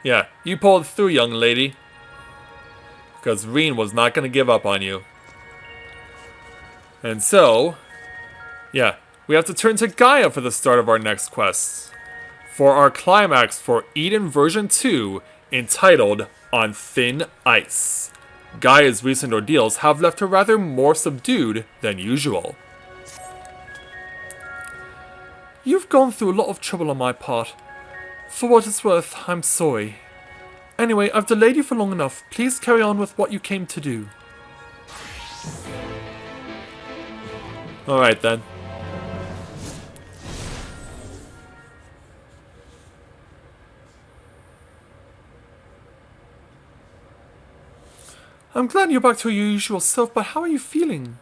Yeah, you pulled through, young lady. Because Reen was not going to give up on you. And so, yeah, we have to turn to Gaia for the start of our next quest. For our climax for Eden version 2, entitled On Thin Ice. Gaia's recent ordeals have left her rather more subdued than usual. You've gone through a lot of trouble on my part. For what it's worth, I'm sorry. Anyway, I've delayed you for long enough. Please carry on with what you came to do. Alright then. I'm glad you're back to your usual self, but how are you feeling?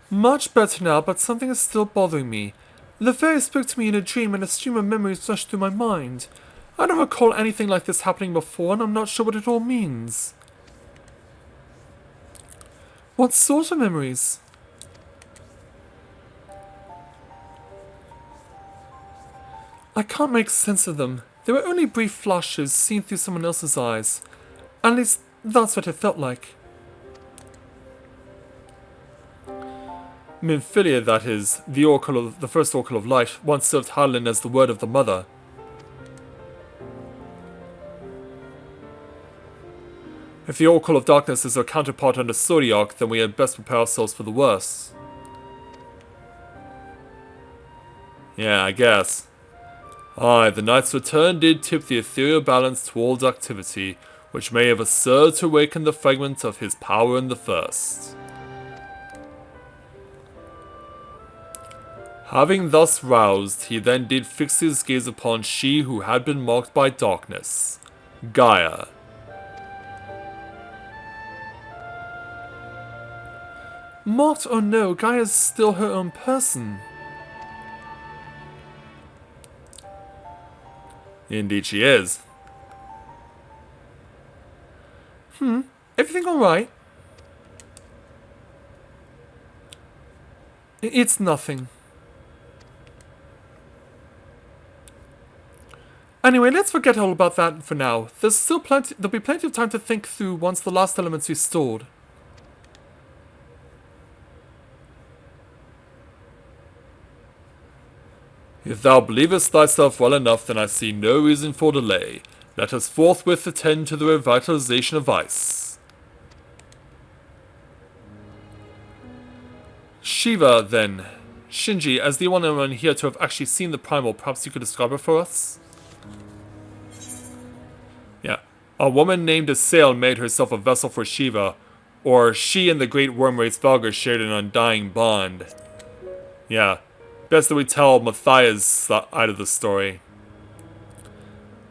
Much better now, but something is still bothering me. The fairy spoke to me in a dream and a stream of memories rushed through my mind. I don't recall anything like this happening before, and I'm not sure what it all means. What sort of memories? I can't make sense of them. They were only brief flashes seen through someone else's eyes. At least, that's what it felt like. Minfilia, that is, the first Oracle of Light, once served Harlan as the word of the Mother. If the Oracle of Darkness is her counterpart under Zodiac, then we had best prepare ourselves for the worst. Yeah, I guess. Aye, the night's return did tip the ethereal balance towards activity, which may have served to awaken the fragment of his power in the first. Having thus roused, he then did fix his gaze upon she who had been marked by darkness, Gaia. Marked or no, Gaia's still her own person. Indeed she is. Everything alright? It's nothing. Anyway, let's forget all about that for now. There'll be plenty of time to think through once the last element's restored. If thou believest thyself well enough, then I see no reason for delay. Let us forthwith attend to the revitalization of ice. Shiva, then. Shinji, as the only one here to have actually seen the primal, perhaps you could describe her for us? Yeah. A woman named Asael made herself a vessel for Shiva, or she and the great worm race Valgar shared an undying bond. Yeah. Best that we tell Matthias' side of the story.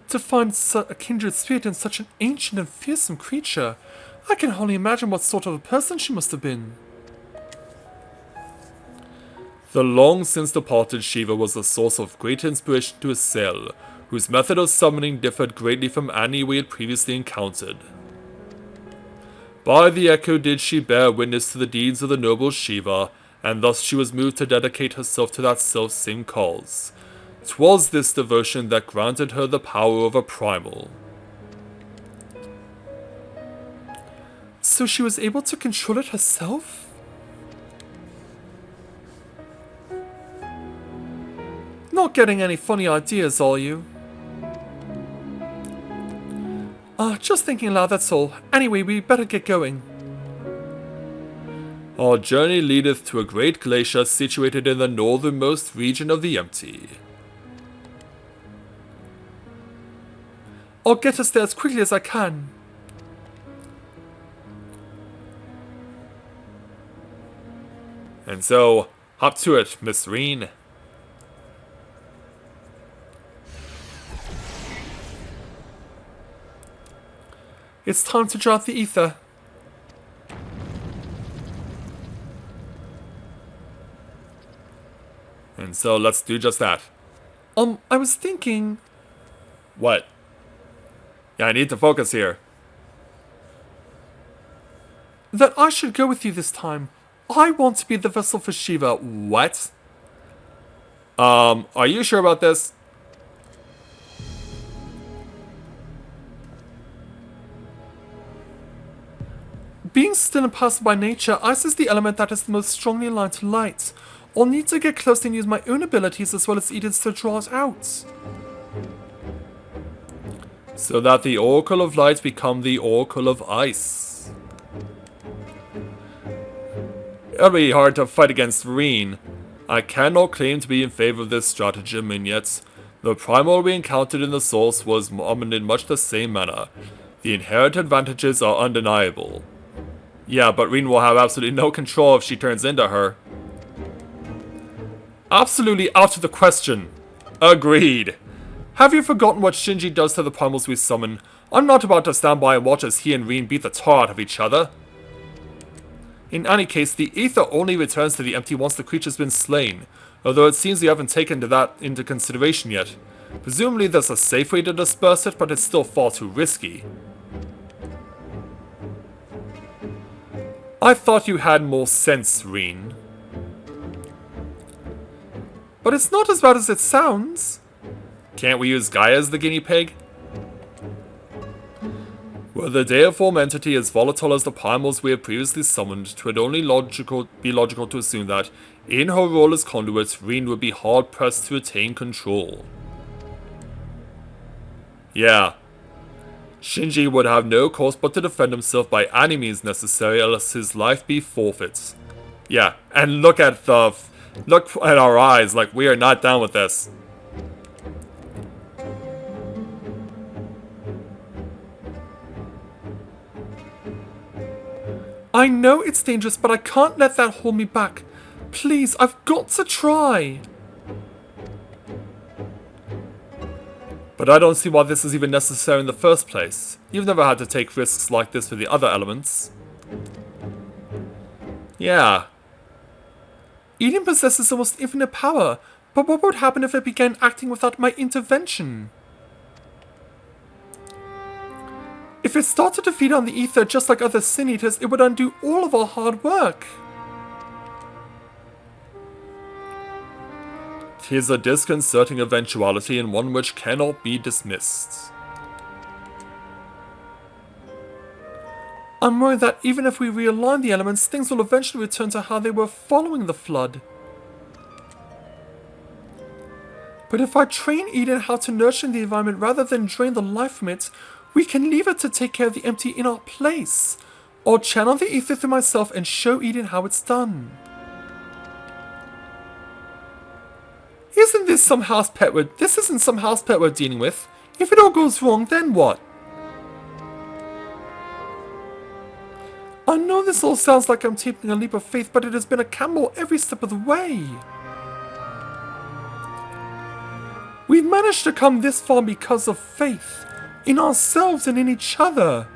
To find a kindred spirit in such an ancient and fearsome creature, I can hardly imagine what sort of a person she must have been. The long since departed Shiva was a source of great inspiration to Asael, whose method of summoning differed greatly from any we had previously encountered. By the echo did she bear witness to the deeds of the noble Shiva, and thus she was moved to dedicate herself to that self-same cause. 'Twas this devotion that granted her the power of a primal. So she was able to control it herself? Not getting any funny ideas, are you? Just thinking aloud, that's all. Anyway, we better get going. Our journey leadeth to a great glacier situated in the northernmost region of the Empty. I'll get us there as quickly as I can. And so, hop to it, Miss Reen. It's time to draw out the ether. And so let's do just that. I was thinking... What? Yeah, I need to focus here. That I should go with you this time. I want to be the vessel for Shiva. What? Are you sure about this? Being still and passive by nature, ice is the element that is the most strongly aligned to light. I'll need to get close and use my own abilities as well as Eden's to draw it out. So that the Oracle of Light become the Oracle of Ice. It'll be hard to fight against Reen. I cannot claim to be in favor of this stratagem, and yet the primal we encountered in the source was summoned in much the same manner. The inherent advantages are undeniable. Yeah, but Reen will have absolutely no control if she turns into her. Absolutely out of the question. Agreed. Have you forgotten what Shinji does to the primals we summon? I'm not about to stand by and watch as he and Reen beat the tar out of each other. In any case, the ether only returns to the empty once the creature's been slain, although it seems we haven't taken that into consideration yet. Presumably there's a safe way to disperse it, but it's still far too risky. I thought you had more sense, Reen. But it's not as bad as it sounds. Can't we use Gaia as the guinea pig? Were the deiform entity as volatile as the primals we had previously summoned, it would only be logical to assume that, in her role as conduit, Reen would be hard-pressed to attain control. Yeah. Shinji would have no course but to defend himself by any means necessary, else his life be forfeit. Yeah, and look at our eyes, like we are not down with this. I know it's dangerous, but I can't let that hold me back. Please, I've got to try. But I don't see why this is even necessary in the first place. You've never had to take risks like this with the other elements. Yeah. Eden possesses almost infinite power, but what would happen if it began acting without my intervention? If it started to feed on the ether just like other Sin Eaters, it would undo all of our hard work. Tis a disconcerting eventuality and one which cannot be dismissed. I'm worried that even if we realign the elements, things will eventually return to how they were following the flood. But if I train Eden how to nurture the environment rather than drain the life from it, we can leave it to take care of the empty in our place. Or channel the ether through myself and show Eden how it's done. Isn't this some house pet this isn't some house pet we're dealing with. If it all goes wrong, then what? I know this all sounds like I'm taking a leap of faith, but it has been a gamble every step of the way. We've managed to come this far because of faith. In ourselves and in each other.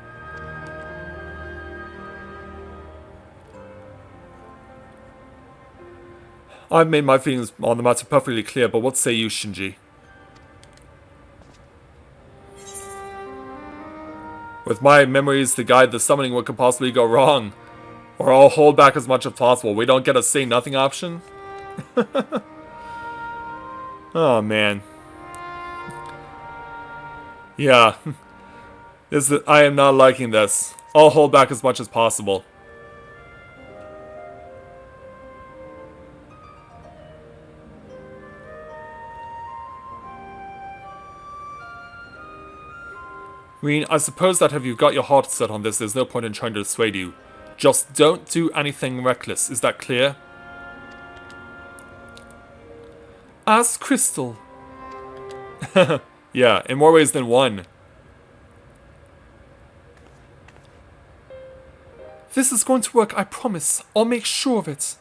I've made my feelings on the matter perfectly clear, but what say you, Shinji? With my memories to guide the summoning, what could possibly go wrong? Or I'll hold back as much as possible. We don't get a say nothing option? Oh, man. Yeah. I am not liking this. I'll hold back as much as possible. Reen, I suppose that if you've got your heart set on this, there's no point in trying to dissuade you. Just don't do anything reckless. Is that clear? As crystal. Yeah, in more ways than one. This is going to work, I promise. I'll make sure of it.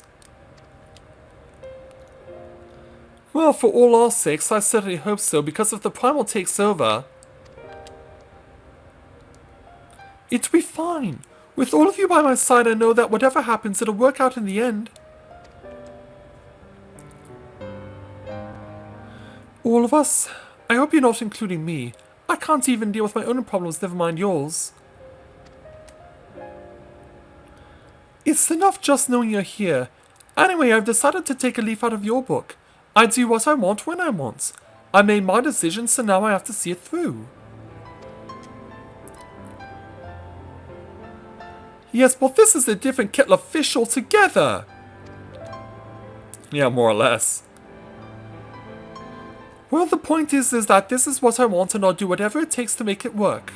Well, for all our sakes, I certainly hope so, because if the primal takes over, it'll be fine. With all of you by my side, I know that whatever happens, it'll work out in the end. All of us? I hope you're not including me. I can't even deal with my own problems, never mind yours. It's enough just knowing you're here. Anyway, I've decided to take a leaf out of your book. I do what I want when I want. I made my decision, so now I have to see it through. Yes, but this is a different kettle of fish altogether. Yeah, more or less. Well, the point is that this is what I want and I'll do whatever it takes to make it work.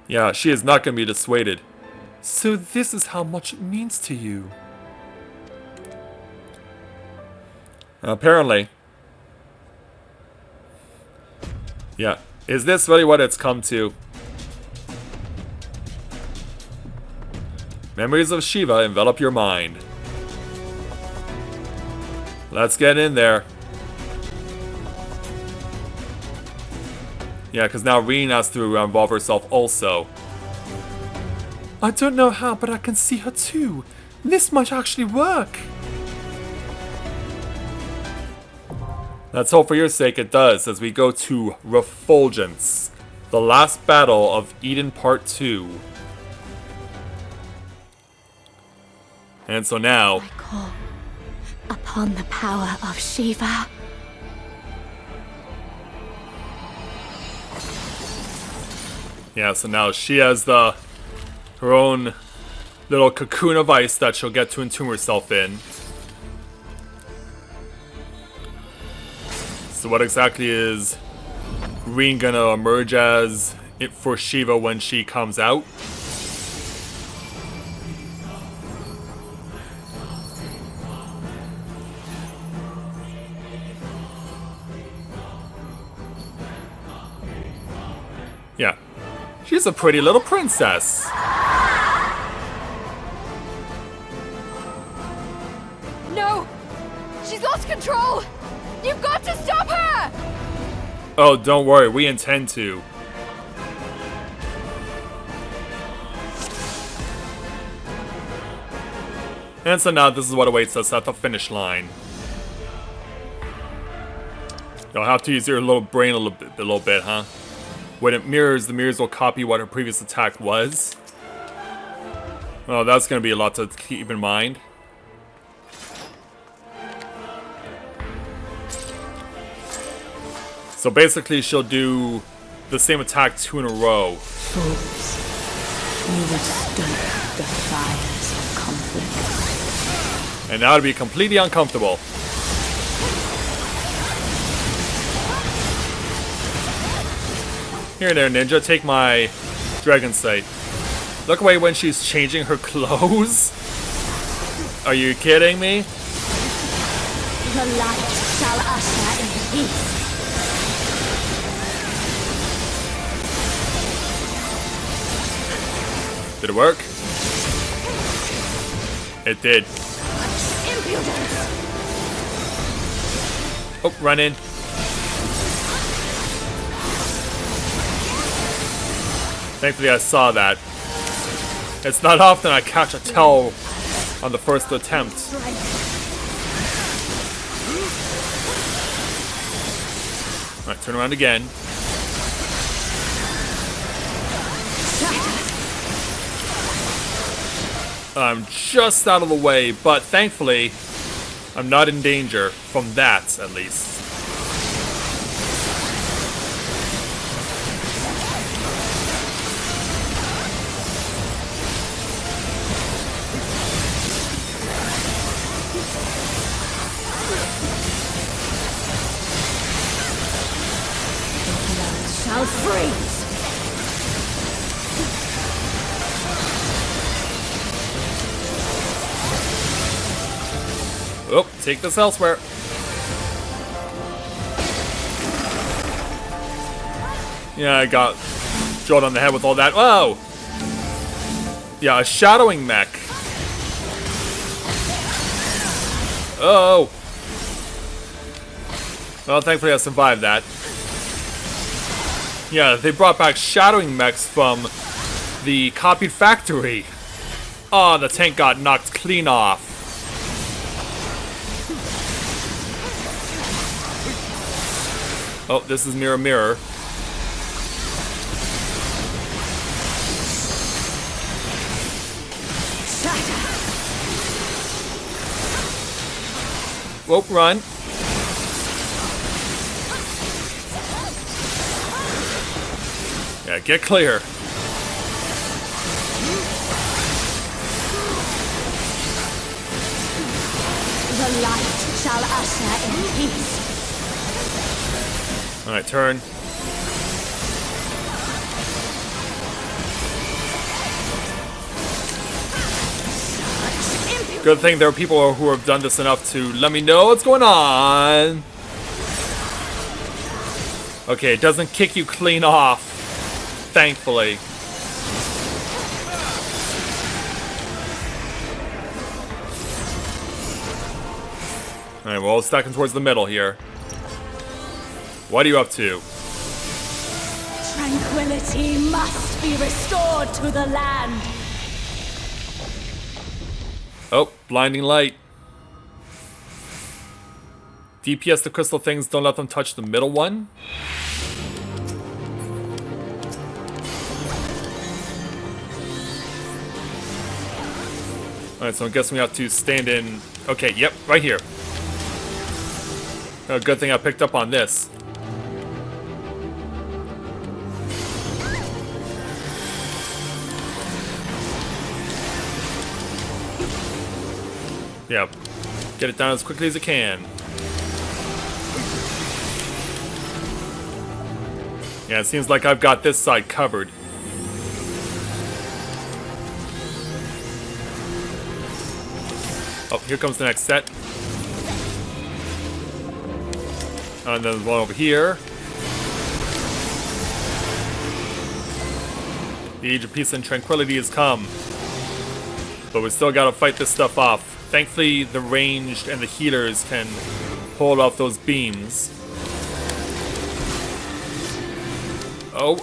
Yeah, she is not going to be dissuaded. So this is how much it means to you. Apparently. Yeah. Is this really what it's come to? Memories of Shiva envelop your mind. Let's get in there. Yeah, because now Reen has to involve herself also. I don't know how, but I can see her too. This might actually work. Let's hope for your sake it does, as we go to Refulgence, the last battle of Eden Part 2. And so now... I call upon the power of Shiva. Yeah, so now she has her own little cocoon of ice that she'll get to entomb herself in. So what exactly is Reen gonna emerge as it for Shiva when she comes out? Yeah. She's a pretty little princess. No! She's lost control! You've got to stop her! Oh, don't worry, we intend to. And so now this is what awaits us at the finish line. You'll have to use your little brain a little bit, huh? When it mirrors, the mirrors will copy what her previous attack was. Well, that's going to be a lot to keep in mind. So basically, she'll do the same attack 2 in a row. Fools, you would stoke the fires of conflict. And now it'll be completely uncomfortable. Here there, ninja, take my dragon sight. Look away when she's changing her clothes. Are you kidding me? The light shall usher in peace. Did it work? It did. Impudence! Oh, run in. Thankfully I saw that. It's not often I catch a tail on the first attempt. Alright, turn around again. I'm just out of the way, but thankfully, I'm not in danger from that, at least. Shall freeze! Oh, take this elsewhere. Yeah, I got drilled on the head with all that. Whoa! Yeah, a shadowing mech. Oh! Well, thankfully I survived that. Yeah, they brought back shadowing mechs from the copied factory. Oh, the tank got knocked clean off. Oh, this is mirror mirror. Whoa, run. Yeah, get clear. The light shall usher in peace. Alright, turn. Good thing there are people who have done this enough to let me know what's going on. Okay, it doesn't kick you clean off. Thankfully. Alright, well, stacking towards the middle here. What are you up to? Tranquility must be restored to the land. Oh, blinding light. DPS the crystal things, don't let them touch the middle one. Alright, so I'm guessing we have to stand in... Okay, yep, right here. Oh, good thing I picked up on this. Yep. Get it down as quickly as it can. Yeah, it seems like I've got this side covered. Oh, here comes the next set. And then there's one over here. The Age of Peace and Tranquility has come. But we still gotta fight this stuff off. Thankfully, the ranged and the healers can hold off those beams. Oh.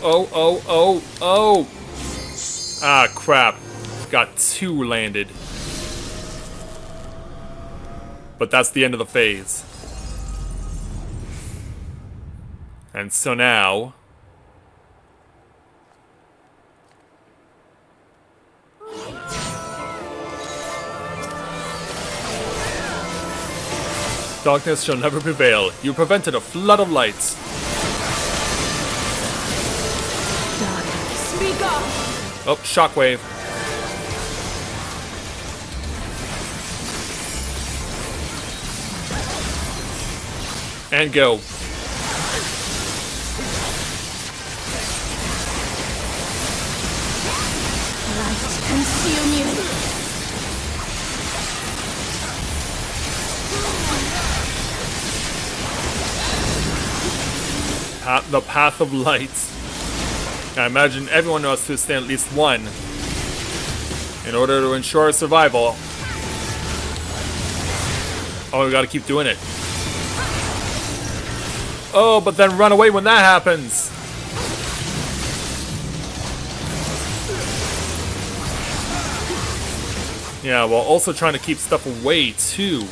Ah, crap. Got 2 landed. But that's the end of the phase. And so now... Darkness shall never prevail. You prevented a flood of lights. Speak up! Oh, shockwave. And go. Light consume you. The path of light. I imagine everyone knows to stand at least one in order to ensure survival. Oh, we gotta keep doing it. Oh, but then run away when that happens. Yeah, while also trying to keep stuff away, too.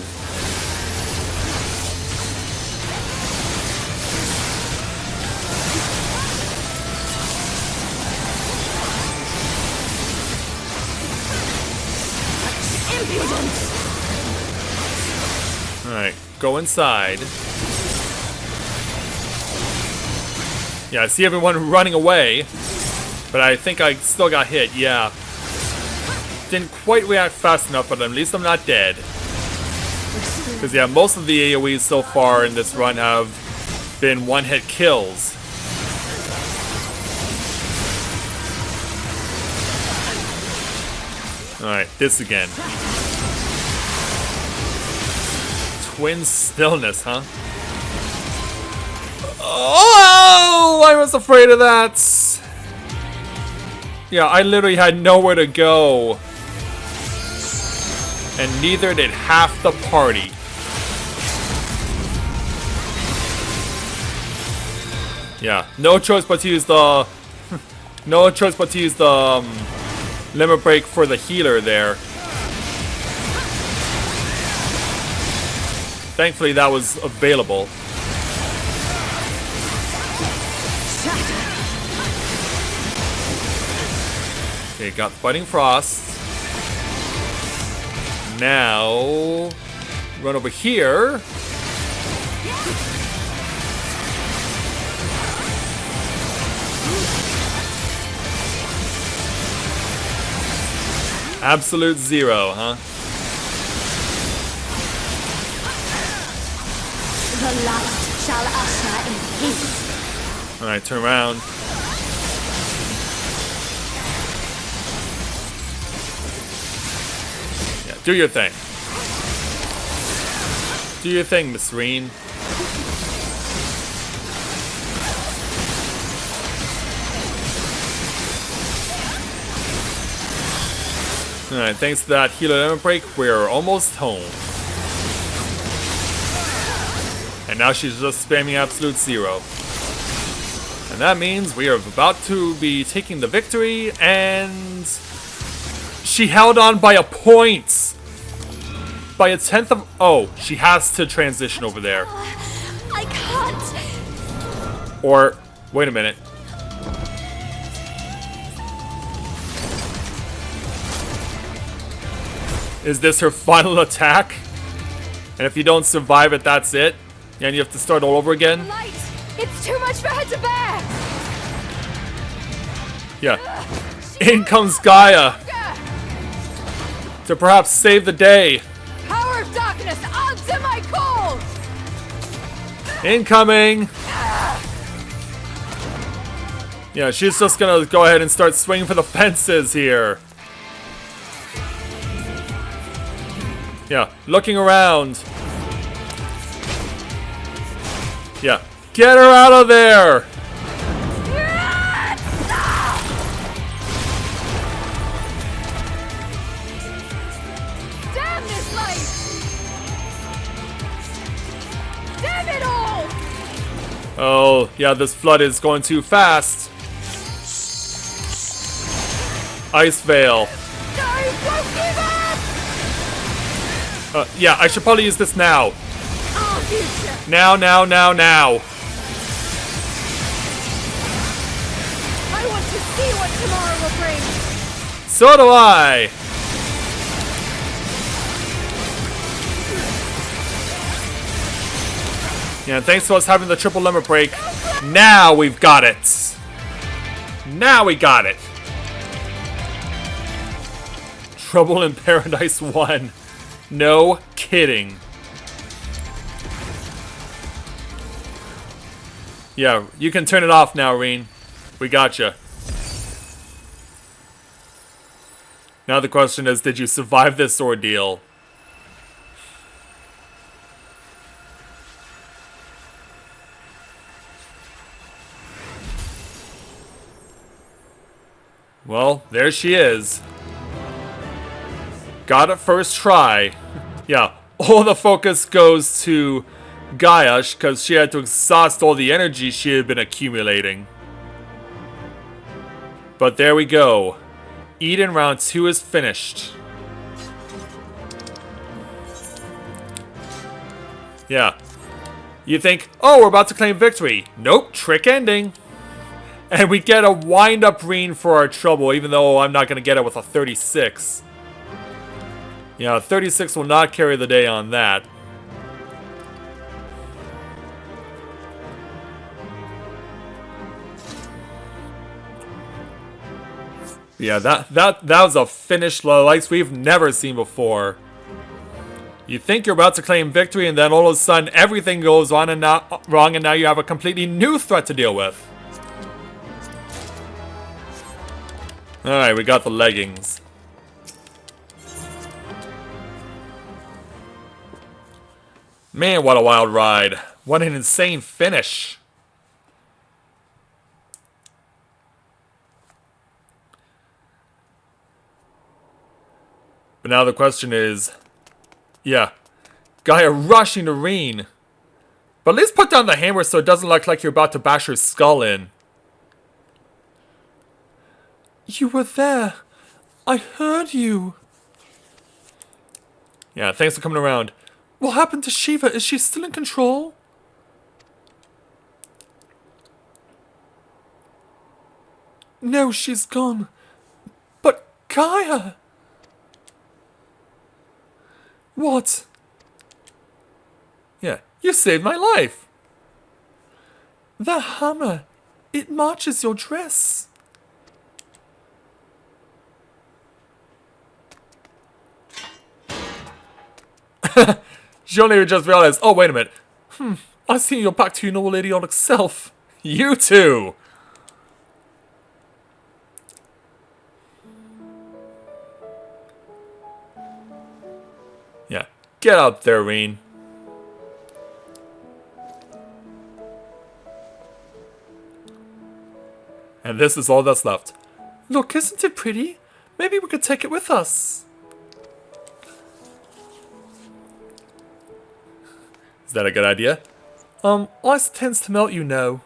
Alright, go inside. Yeah, I see everyone running away, but I think I still got hit, yeah. Didn't quite react fast enough, but at least I'm not dead. Because, yeah, most of the AoEs so far in this run have been one-hit kills. Alright, this again. Twin stillness, huh? Oh, I was afraid of that. Yeah, I literally had nowhere to go. And neither did half the party. Yeah, no choice but to use the... no choice but to use the limit break for the healer there. Thankfully that was available. Okay, got Fighting Frost. Now, run over here. Absolute zero, huh? The light shall usher in peace. Alright, turn around. Yeah, do your thing. Do your thing, Miss Reen. Alright, thanks to that healer limit break, we're almost home. And now she's just spamming absolute zero. And that means we are about to be taking the victory, and she held on by a point! By a 10th of... Oh, she has to transition over there. I can't. Or, wait a minute. Is this her final attack? And if you don't survive it, that's it? And you have to start all over again? Light! It's too much for her to bear! Yeah. In comes Gaia! To perhaps save the day. Power of darkness, answer my call! Incoming! Yeah, she's just gonna go ahead and start swinging for the fences here. Yeah, looking around. Yeah, get her out of there! Damn this light! Damn it all! Oh, yeah, this flood is going too fast. Ice Veil. No, don't give up! Yeah, I should probably use this now. Our future! Now. I want to see what tomorrow will bring! So do I! Yeah, thanks to us having the triple limit break, now we've got it! Now we got it! Trouble in Paradise 1. No kidding. Yeah, you can turn it off now, Reen. We gotcha. Now the question is, did you survive this ordeal? Well, there she is. Got it first try. Yeah, all the focus goes to Gaia because she had to exhaust all the energy she had been accumulating. But there we go. Eden round 2 is finished. Yeah. You think, oh, we're about to claim victory. Nope, trick ending. And we get a wind-up Reen for our trouble, even though I'm not going to get it with a 36. Yeah, 36 will not carry the day on that. Yeah, that was a finish like we've never seen before. You think you're about to claim victory, and then all of a sudden everything goes on and wrong, and now you have a completely new threat to deal with. Alright, we got the leggings. Man, what a wild ride. What an insane finish. But now the question is, yeah, Gaia rushing to Reen. But at least put down the hammer so it doesn't look like you're about to bash her skull in. You were there. I heard you. Yeah, thanks for coming around. What happened to Shiva? Is she still in control? No, she's gone. But Gaia! What? Yeah, you saved my life. The hammer. It matches your dress. She only just realized, oh, wait a minute. I see you're back to your normal idiotic self. You too! Yeah, get out there, Reen. And this is all that's left. Look, isn't it pretty? Maybe we could take it with us. Is that a good idea? Ice tends to melt, you know.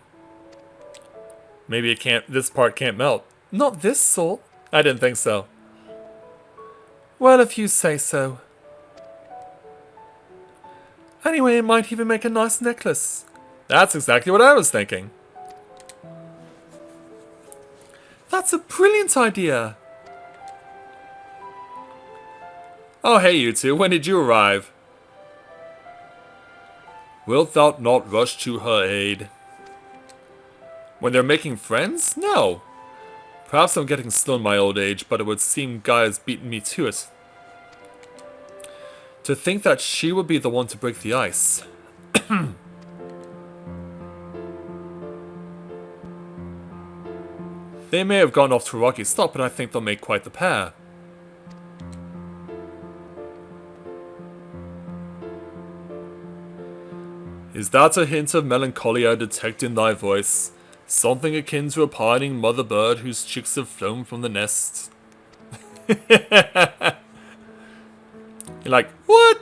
Maybe it can't. This part can't melt. Not this sort. I didn't think so. Well, if you say so. Anyway, it might even make a nice necklace. That's exactly what I was thinking. That's a brilliant idea. Oh, hey, you two. When did you arrive? Wilt thou not rush to her aid? When they're making friends? No. Perhaps I'm getting slow in my old age, but it would seem Guy has beaten me to it. To think that she would be the one to break the ice. They may have gone off to a rocky stop, but I think they'll make quite the pair. Is that a hint of melancholy I detect in thy voice? Something akin to a pining mother bird whose chicks have flown from the nest? You're like, what?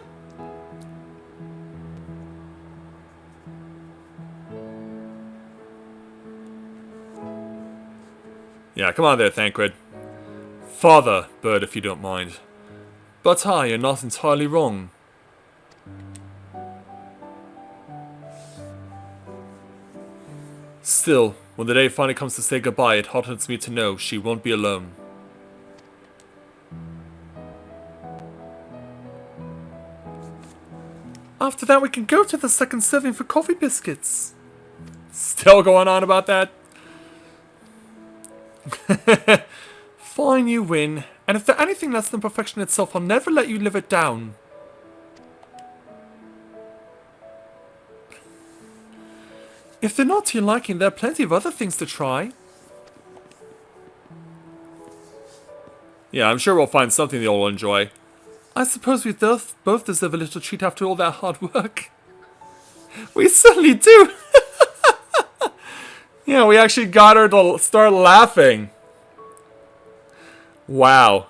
Yeah, come on there, Thancred. Father, bird, if you don't mind. But you're not entirely wrong. Still, when the day finally comes to say goodbye, it heartens me to know she won't be alone. After that, we can go to the second serving for coffee biscuits. Still going on about that? Fine, you win. And if they're anything less than perfection itself, I'll never let you live it down. If they're not to your liking, there are plenty of other things to try. Yeah, I'm sure we'll find something they'll enjoy. I suppose we both deserve a little treat after all that hard work. We certainly do! Yeah, we actually got her to start laughing. Wow.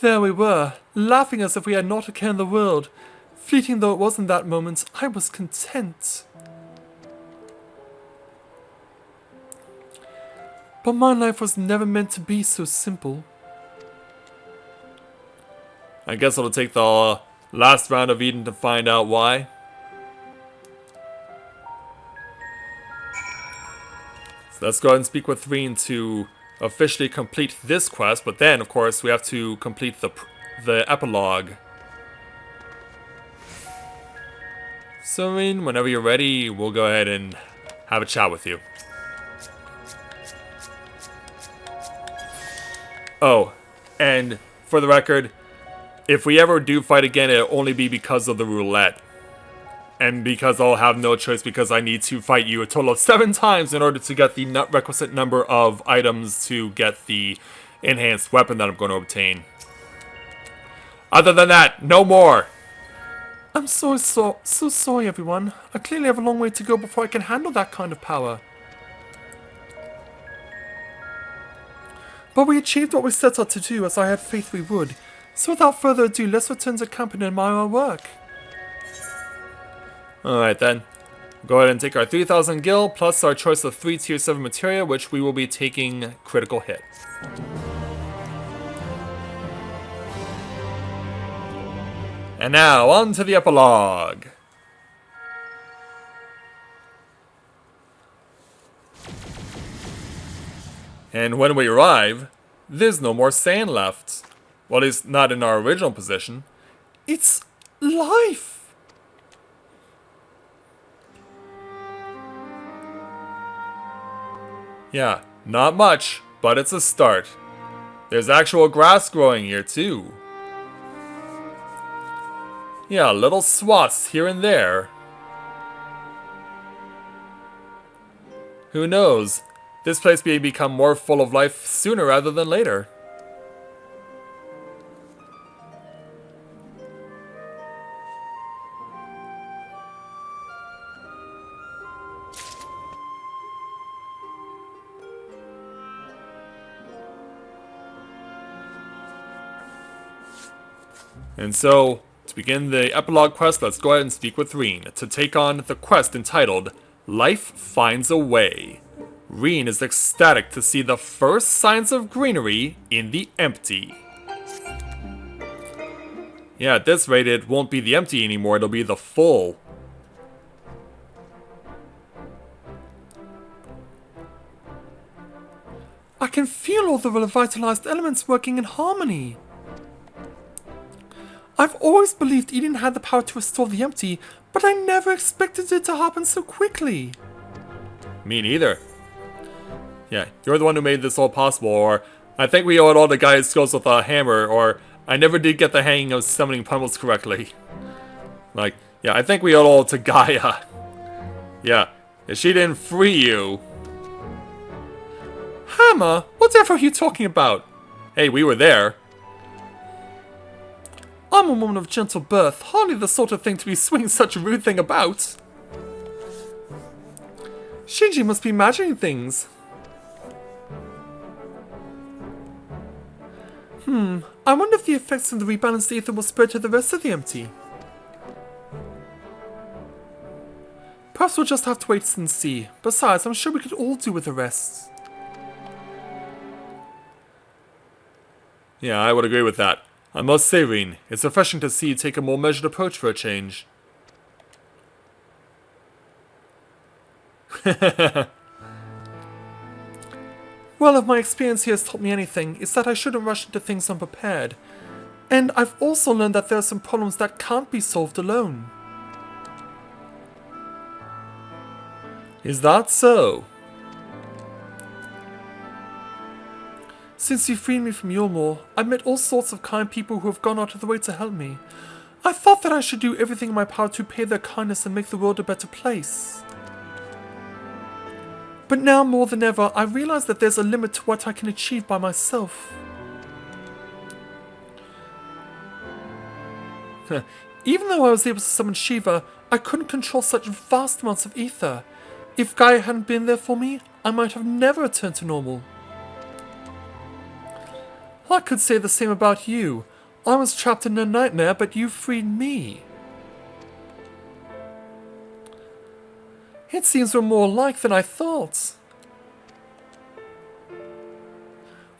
There we were, laughing as if we had not a care in the world. Fleeting though it was in that moment, I was content. But my life was never meant to be so simple. I guess it'll take the last round of Eden to find out why. So let's go ahead and speak with Reen to officially complete this quest, but then, of course, we have to complete the epilogue. So, Reen, whenever you're ready, we'll go ahead and have a chat with you. Oh, and for the record, if we ever do fight again, it'll only be because of the roulette. And because I'll have no choice because I need to fight you a total of 7 times in order to get the requisite number of items to get the enhanced weapon that I'm going to obtain. Other than that, no more! I'm so sorry, everyone. I clearly have a long way to go before I can handle that kind of power. But we achieved what we set out to do, as I had faith we would. So without further ado, let's return to camp and admire our work. Alright then. Go ahead and take our 3000 gil, plus our choice of 3 tier 7 materia, which we will be taking critical hit. And now, on to the epilogue. And when we arrive, there's no more sand left. Well, at least not in our original position. It's life! Yeah, not much, but it's a start. There's actual grass growing here too. Yeah, little swaths here and there. Who knows? This place may become more full of life sooner rather than later. And so, to begin the epilogue quest, let's go ahead and speak with Reen to take on the quest entitled Life Finds a Way. Reen is ecstatic to see the first signs of greenery in the empty. Yeah, at this rate, it won't be the empty anymore, it'll be the full. I can feel all the revitalized elements working in harmony. I've always believed Eden had the power to restore the empty, but I never expected it to happen so quickly. Me neither. Yeah, you're the one who made this all possible, or I think we owe it all to guy who skills with a hammer, or I never did get the hang of summoning pummels correctly. Like, yeah, I think we owe it all to Gaia. Yeah, if she didn't free you. Hammer? Whatever are you talking about? Hey, we were there. I'm a woman of gentle birth, hardly the sort of thing to be swinging such a rude thing about. Shinji must be imagining things. I wonder if the effects of the rebalanced ether will spread to the rest of the empty. Perhaps we'll just have to wait and see. Besides, I'm sure we could all do with the rest. Yeah, I would agree with that. I must say, Reen, it's refreshing to see you take a more measured approach for a change. Well, if my experience here has taught me anything, it's that I shouldn't rush into things unprepared. And I've also learned that there are some problems that can't be solved alone. Is that so? Since you freed me from Yulmore, I've met all sorts of kind people who have gone out of the way to help me. I thought that I should do everything in my power to pay their kindness and make the world a better place. But now more than ever, I realize that there's a limit to what I can achieve by myself. Even though I was able to summon Shiva, I couldn't control such vast amounts of ether. If Gaia hadn't been there for me, I might have never returned to normal. I could say the same about you. I was trapped in a nightmare, but you freed me. It seems we're more alike than I thought.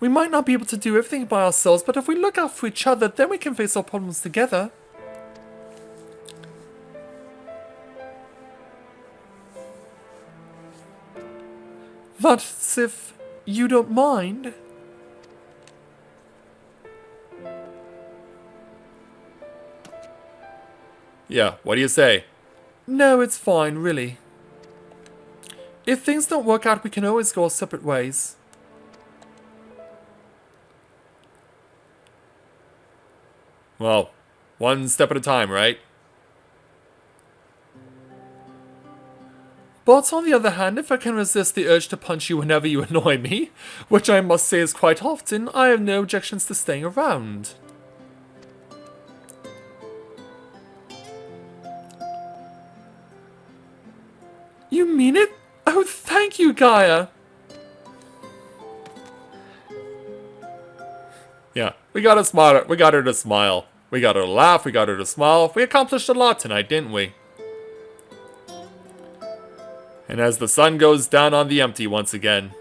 We might not be able to do everything by ourselves, but if we look out for each other, then we can face our problems together. That's if you don't mind. Yeah, what do you say? No, it's fine, really. If things don't work out, we can always go our separate ways. Well, one step at a time, right? But on the other hand, if I can resist the urge to punch you whenever you annoy me, which I must say is quite often, I have no objections to staying around. You mean it? Oh, thank you, Gaia! Yeah, we got her to smile. We got her to laugh, we got her to smile. We accomplished a lot tonight, didn't we? And as the sun goes down on the empty once again,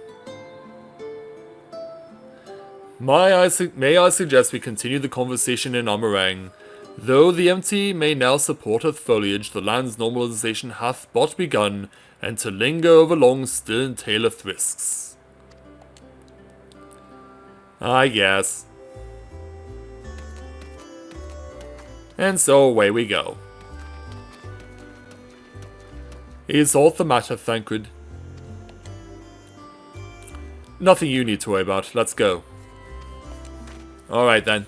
may I suggest we continue the conversation in Amarang. Though the empty may now supporteth foliage, the land's normalization hath but begun, and to linger over long still entaileth risks. I guess. And so away we go. Is aught the matter, Thancred? Nothing you need to worry about. Let's go. Alright then.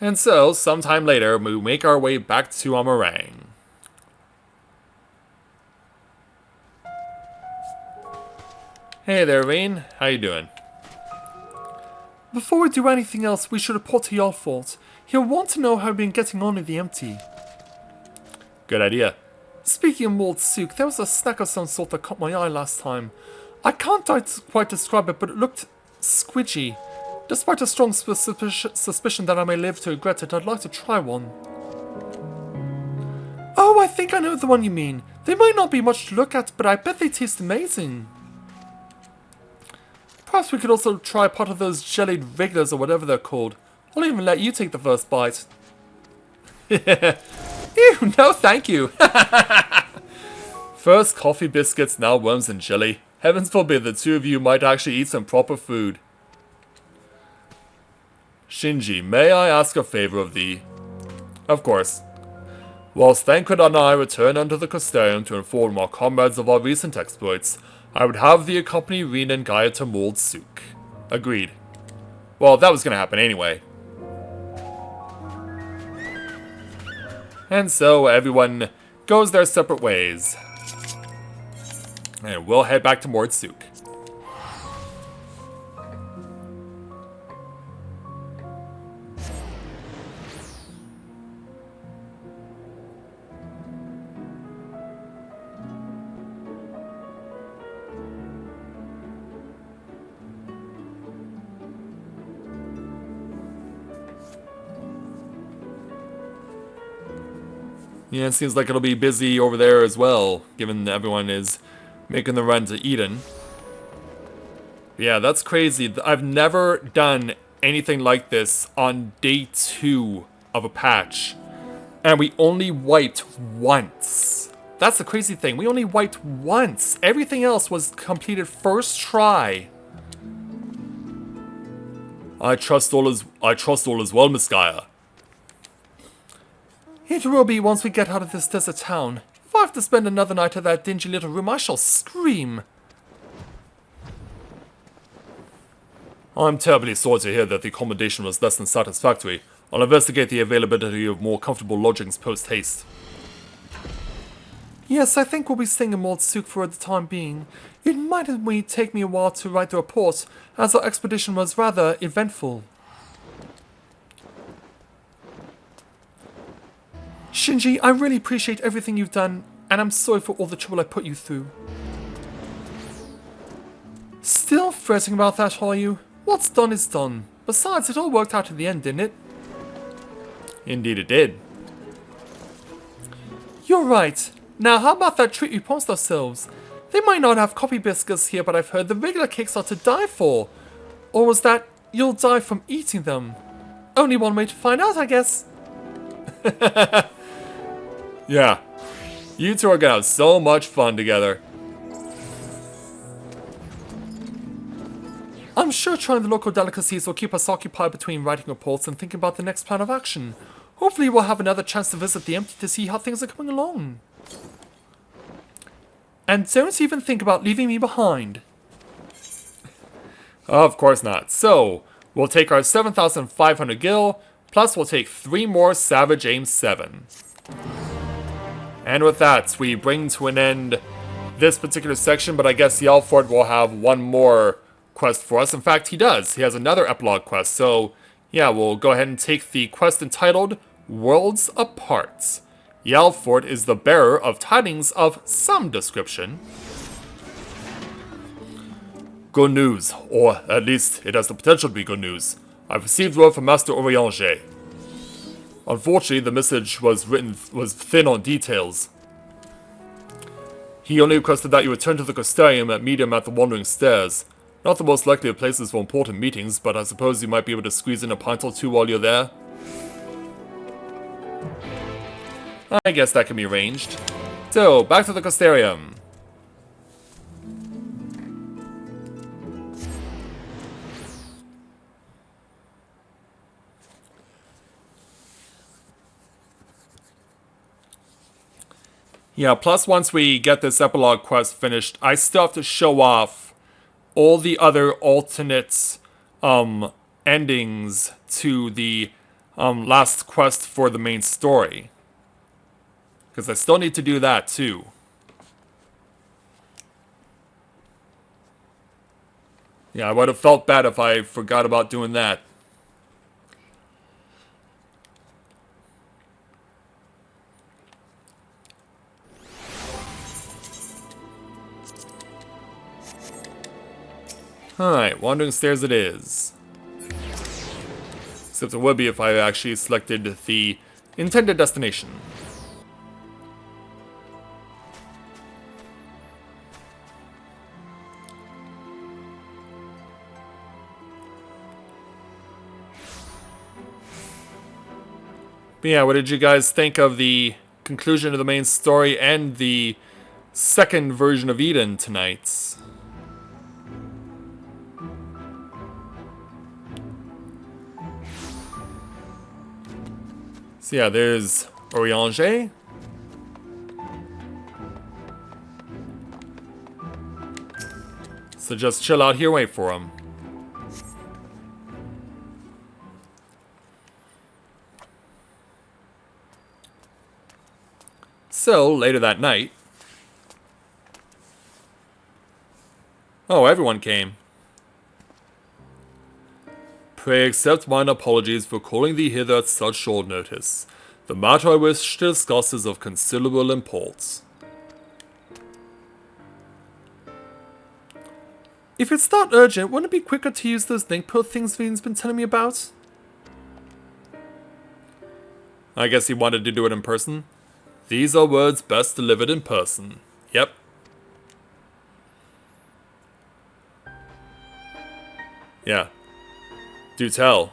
And so, sometime later, we make our way back to Amarang. Hey there, Rain. How you doing? Before we do anything else, we should report to Yalfort. He'll want to know how we've been getting on in the empty. Good idea. Speaking of mulled souk, there was a snack of some sort that caught my eye last time. I can't quite describe it, but it looked squidgy. Despite a strong suspicion that I may live to regret it, I'd like to try one. Oh, I think I know the one you mean. They might not be much to look at, but I bet they taste amazing. Perhaps we could also try part of those jellied regulars or whatever they're called. I'll even let you take the first bite. Ew, no thank you. First coffee biscuits, now worms and jelly. Heavens forbid the two of you might actually eat some proper food. Shinji, may I ask a favor of thee? Of course. Whilst Thancred and I return unto the Costarium to inform our comrades of our recent exploits, I would have thee accompany Reen and Gaia to Mulled Souk. Agreed. Well, that was gonna happen anyway. And so everyone goes their separate ways. And we'll head back to Mulled Souk. Yeah, it seems like it'll be busy over there as well, given everyone is making the run to Eden. Yeah, that's crazy. I've never done anything like this on day 2 of a patch. And we only wiped once. That's the crazy thing. We only wiped once. Everything else was completed first try. I trust all is well, Miss Gaia. It will be once we get out of this desert town. If I have to spend another night in that dingy little room, I shall scream. I'm terribly sorry to hear that the accommodation was less than satisfactory. I'll investigate the availability of more comfortable lodgings post-haste. Yes, I think we'll be staying in Mulled Souk for the time being. It might take me a while to write the report, as our expedition was rather eventful. Shinji, I really appreciate everything you've done, and I'm sorry for all the trouble I put you through. Still fretting about that, are you? What's done is done. Besides, it all worked out in the end, didn't it? Indeed it did. You're right. Now, how about that treat we promised ourselves? They might not have coffee biscuits here, but I've heard the regular cakes are to die for. Or was that you'll die from eating them? Only one way to find out, I guess. Yeah. You two are gonna have so much fun together. I'm sure trying the local delicacies will keep us occupied between writing reports and thinking about the next plan of action. Hopefully we'll have another chance to visit the Empty to see how things are coming along. And don't even think about leaving me behind. Of course not. So, we'll take our 7,500 gil, plus we'll take 3 more Savage Aim 7. And with that, we bring to an end this particular section, but I guess Yalfort will have one more quest for us. In fact, he does. He has another epilogue quest. So, yeah, we'll go ahead and take the quest entitled Worlds Apart. Yalfort is the bearer of tidings of some description. Good news, or at least it has the potential to be good news. I've received word from Master Oriange. Unfortunately, the message was thin on details. He only requested that you return to the Costarium and meet him at the Wandering Stairs. Not the most likely of places for important meetings, but I suppose you might be able to squeeze in a pint or two while you're there. I guess that can be arranged. So, back to the Costarium. Yeah, plus once we get this epilogue quest finished, I still have to show off all the other alternate endings to the last quest for the main story. Because I still need to do that too. Yeah, I would have felt bad if I forgot about doing that. Alright, Wandering Stairs it is. Except it would be if I actually selected the intended destination. But yeah, what did you guys think of the conclusion of the main story and the second version of Eden tonight? So yeah, there's Oriange. So just chill out here, wait for him. So, later that night... Oh, everyone came. Pray accept mine apologies for calling thee hither at such short notice. The matter I wish to discuss is of considerable import. If it's that urgent, wouldn't it be quicker to use those link pill things Vine's been telling me about? I guess he wanted to do it in person. These are words best delivered in person. Yep. Yeah. Do tell.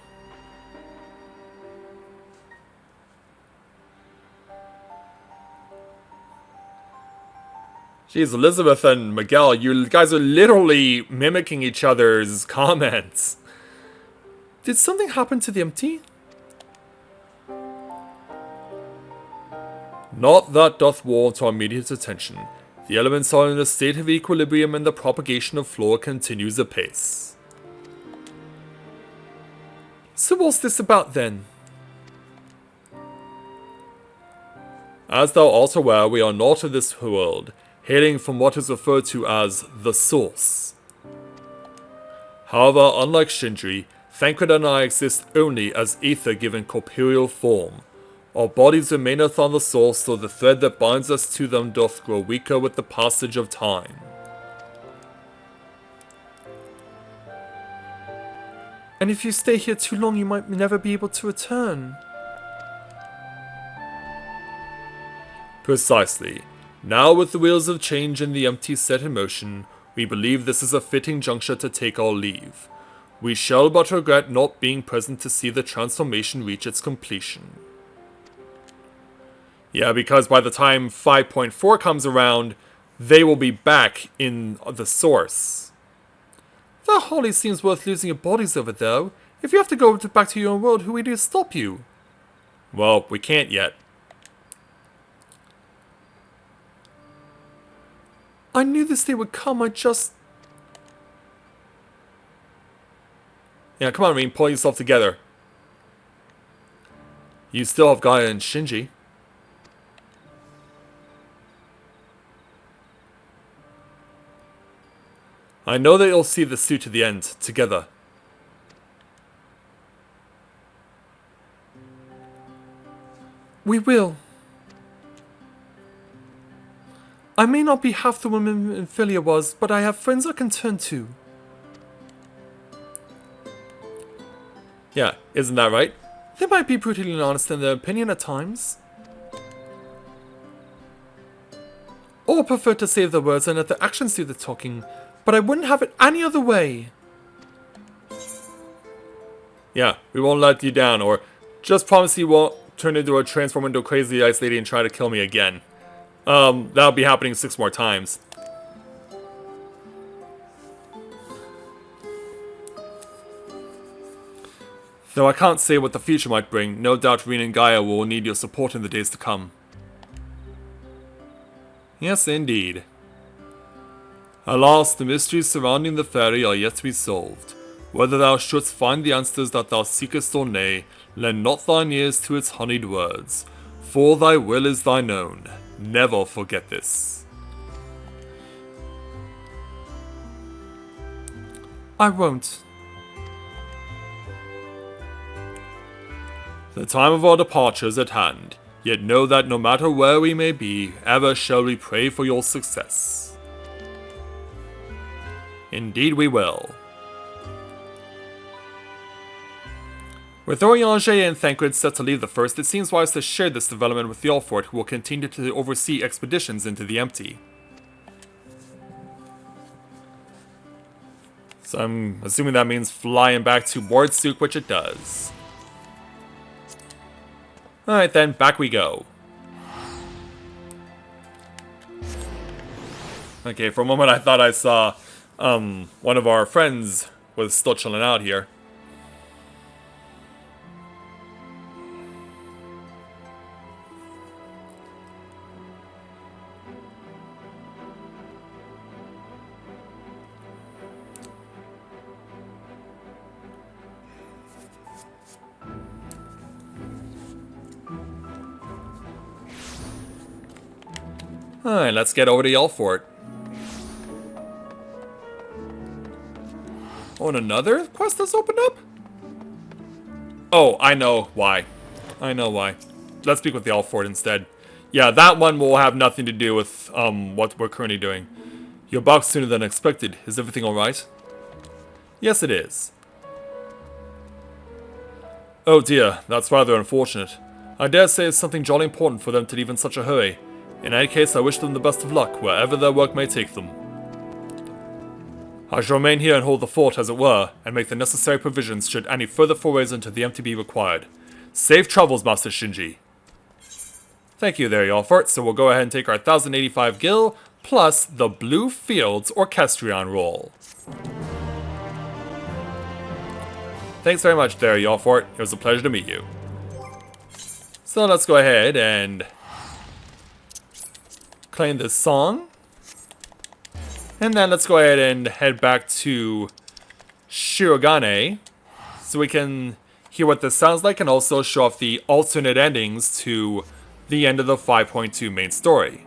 Jeez, Elizabeth and Miguel, you guys are literally mimicking each other's comments. Did something happen to the empty? Not that doth warrant our immediate attention. The elements are in a state of equilibrium and the propagation of flora continues apace. So what's this about then? As thou art aware, we are not of this world, hailing from what is referred to as the Source. However, unlike Shinji, Thancred and I exist only as ether given corporeal form. Our bodies remaineth on the Source, so the thread that binds us to them doth grow weaker with the passage of time. And if you stay here too long, you might never be able to return. Precisely. Now with the wheels of change and the empty set in motion, we believe this is a fitting juncture to take our leave. We shall but regret not being present to see the transformation reach its completion. Yeah, because by the time 5.4 comes around, they will be back in the Source. That hardly seems worth losing your bodies over, though. If you have to go back to your own world, who will to stop you? Well, we can't yet. I knew this day would come, I just... Yeah, come on, Rin, pull yourself together. You still have Gaia and Shinji. I know that you'll see the suit to the end, together. We will. I may not be half the woman Ophelia was, but I have friends I can turn to. Yeah, isn't that right? They might be brutally honest in their opinion at times. Or prefer to save their words and let their actions do the talking, but I wouldn't have it any other way. Yeah, we won't let you down, or just promise you won't turn into a transform into a crazy ice lady and try to kill me again. That'll be happening 6 more times. Though I can't say what the future might bring, no doubt Rin and Gaia will need your support in the days to come. Yes, indeed. Alas, the mysteries surrounding the fairy are yet to be solved. Whether thou shouldst find the answers that thou seekest or nay, lend not thine ears to its honeyed words, for thy will is thine own. Never forget this. I won't. The time of our departure is at hand, yet know that no matter where we may be, ever shall we pray for your success. Indeed we will. With Oriange and Thancred set to leave the First, it seems wise to share this development with the Alfort, who will continue to oversee expeditions into the Empty. So I'm assuming that means flying back to Bordsuk, which it does. Alright then, back we go. Okay, for a moment I thought I saw one of our friends was still chilling out here. Alright, let's get over to Yellfort. Oh, and another quest has opened up? Oh, I know why. I know why. Let's speak with the Yellfort instead. Yeah, that one will have nothing to do with what we're currently doing. You're back sooner than expected. Is everything alright? Yes, it is. Oh dear, that's rather unfortunate. I dare say it's something jolly important for them to leave in such a hurry. In any case, I wish them the best of luck, wherever their work may take them. I shall remain here and hold the fort, as it were, and make the necessary provisions should any further forays into the empty be required. Safe travels, Master Shinji. Thank you there, Yellfort. So we'll go ahead and take our 1085 gil, plus the Blue Fields Orchestrion roll. Thanks very much there, Yellfort. It was a pleasure to meet you. So let's go ahead and claim this song. And then let's go ahead and head back to Shirogane so we can hear what this sounds like and also show off the alternate endings to the end of the 5.2 main story.